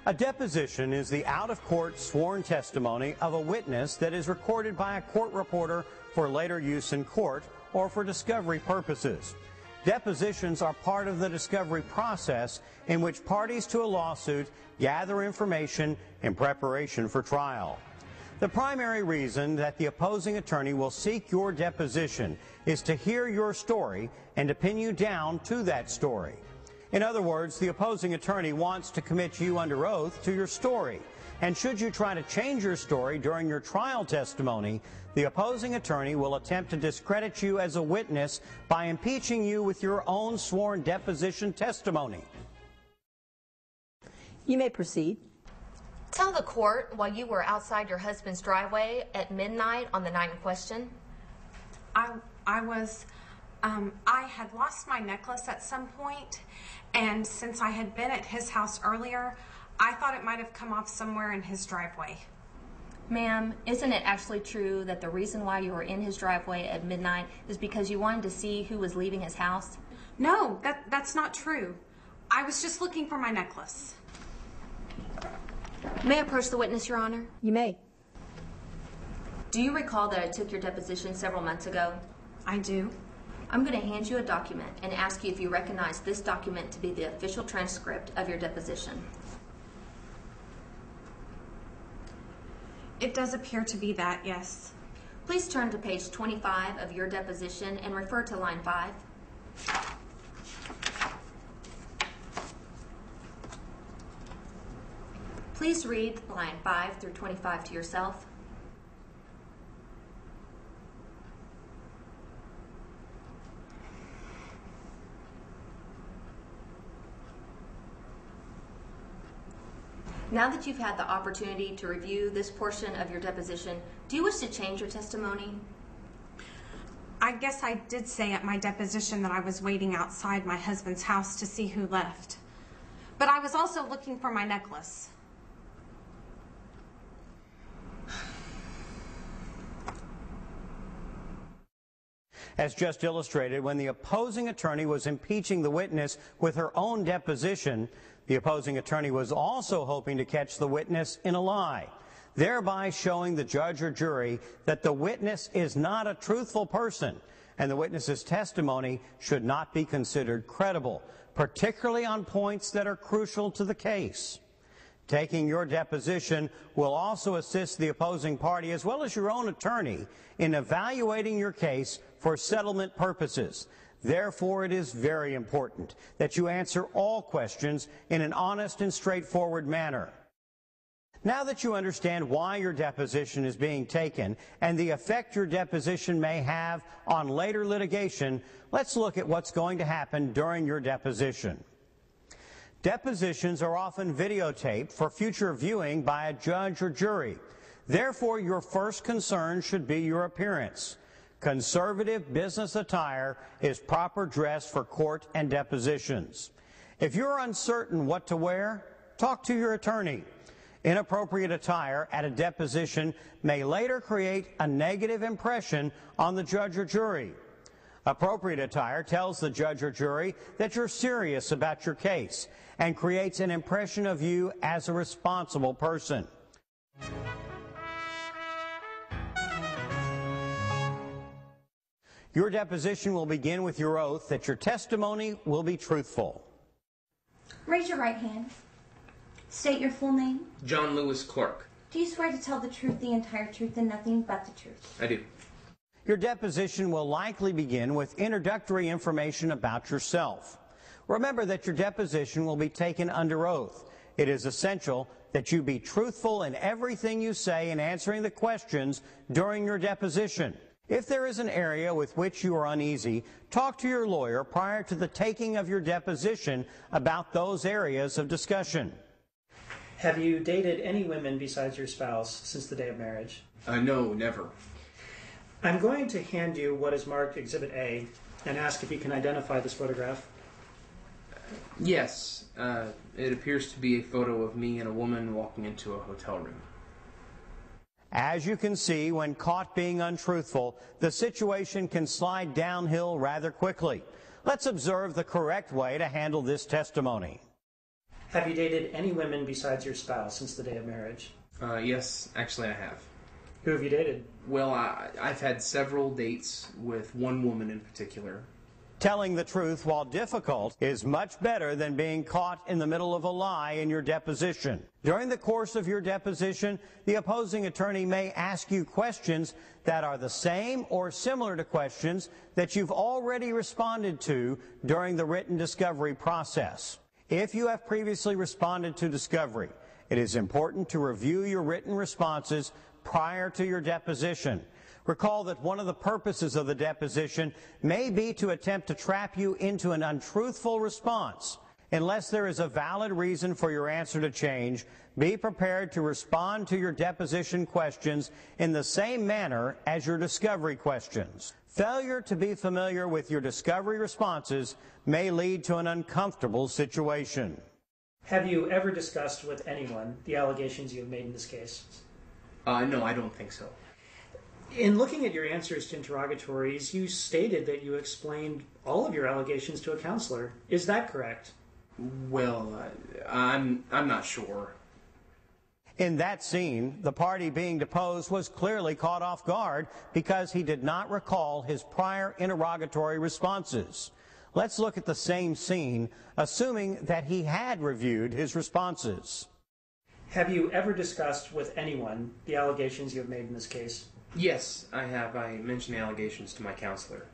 A deposition is the out-of-court sworn testimony of a witness that is recorded by a court reporter for later use in court or for discovery purposes. Depositions are part of the discovery process in which parties to a lawsuit gather information in preparation for trial. The primary reason that the opposing attorney will seek your deposition is to hear your story and to pin you down to that story. In other words, the opposing attorney wants to commit you under oath to your story. And should you try to change your story during your trial testimony, the opposing attorney will attempt to discredit you as a witness by impeaching you with your own sworn deposition testimony. You may proceed. Tell the court why you were outside your husband's driveway at midnight on the night in question. I had lost my necklace at some point, and since I had been at his house earlier, I thought it might have come off somewhere in his driveway. Ma'am, isn't it actually true that the reason why you were in his driveway at midnight is because you wanted to see who was leaving his house? No, that's not true. I was just looking for my necklace. May I approach the witness, Your Honor? You may. Do you recall that I took your deposition several months ago? I do. I'm going to hand you a document and ask you if you recognize this document to be the official transcript of your deposition. It does appear to be that, yes. Please turn to page 25 of your deposition and refer to line 5. Please read line 5 through 25 to yourself. Now that you've had the opportunity to review this portion of your deposition, do you wish to change your testimony? I guess I did say at my deposition that I was waiting outside my husband's house to see who left. But I was also looking for my necklace. As just illustrated, when the opposing attorney was impeaching the witness with her own deposition, the opposing attorney was also hoping to catch the witness in a lie, thereby showing the judge or jury that the witness is not a truthful person and the witness's testimony should not be considered credible, particularly on points that are crucial to the case. Taking your deposition will also assist the opposing party as well as your own attorney in evaluating your case for settlement purposes. Therefore, it is very important that you answer all questions in an honest and straightforward manner. Now that you understand why your deposition is being taken and the effect your deposition may have on later litigation, let's look at what's going to happen during your deposition. Depositions are often videotaped for future viewing by a judge or jury. Therefore, your first concern should be your appearance. Conservative business attire is proper dress for court and depositions. If you're uncertain what to wear, talk to your attorney. Inappropriate attire at a deposition may later create a negative impression on the judge or jury. Appropriate attire tells the judge or jury that you're serious about your case and creates an impression of you as a responsible person. Your deposition will begin with your oath that your testimony will be truthful. Raise your right hand. State your full name. John Lewis Clark. Do you swear to tell the truth, the entire truth, and nothing but the truth? I do. Your deposition will likely begin with introductory information about yourself. Remember that your deposition will be taken under oath. It is essential that you be truthful in everything you say in answering the questions during your deposition. If there is an area with which you are uneasy, talk to your lawyer prior to the taking of your deposition about those areas of discussion. Have you dated any women besides your spouse since the day of marriage? No, never. I'm going to hand you what is marked Exhibit A and ask if you can identify this photograph. Yes, it appears to be a photo of me and a woman walking into a hotel room. As you can see, when caught being untruthful, the situation can slide downhill rather quickly. Let's observe the correct way to handle this testimony. Have you dated any women besides your spouse since the day of marriage? Yes, actually I have. Who have you dated? Well, I've had several dates with one woman in particular. Telling the truth, while difficult, is much better than being caught in the middle of a lie in your deposition. During the course of your deposition, the opposing attorney may ask you questions that are the same or similar to questions that you've already responded to during the written discovery process. If you have previously responded to discovery, it is important to review your written responses prior to your deposition. Recall that one of the purposes of the deposition may be to attempt to trap you into an untruthful response. Unless there is a valid reason for your answer to change, be prepared to respond to your deposition questions in the same manner as your discovery questions. Failure to be familiar with your discovery responses may lead to an uncomfortable situation. Have you ever discussed with anyone the allegations you have made in this case? No, I don't think so. In looking at your answers to interrogatories, you stated that you explained all of your allegations to a counselor. Is that correct? Well, I'm not sure. In that scene, the party being deposed was clearly caught off guard because he did not recall his prior interrogatory responses. Let's look at the same scene, assuming that he had reviewed his responses. Have you ever discussed with anyone the allegations you have made in this case? Yes, I have. I mentioned the allegations to my counselor.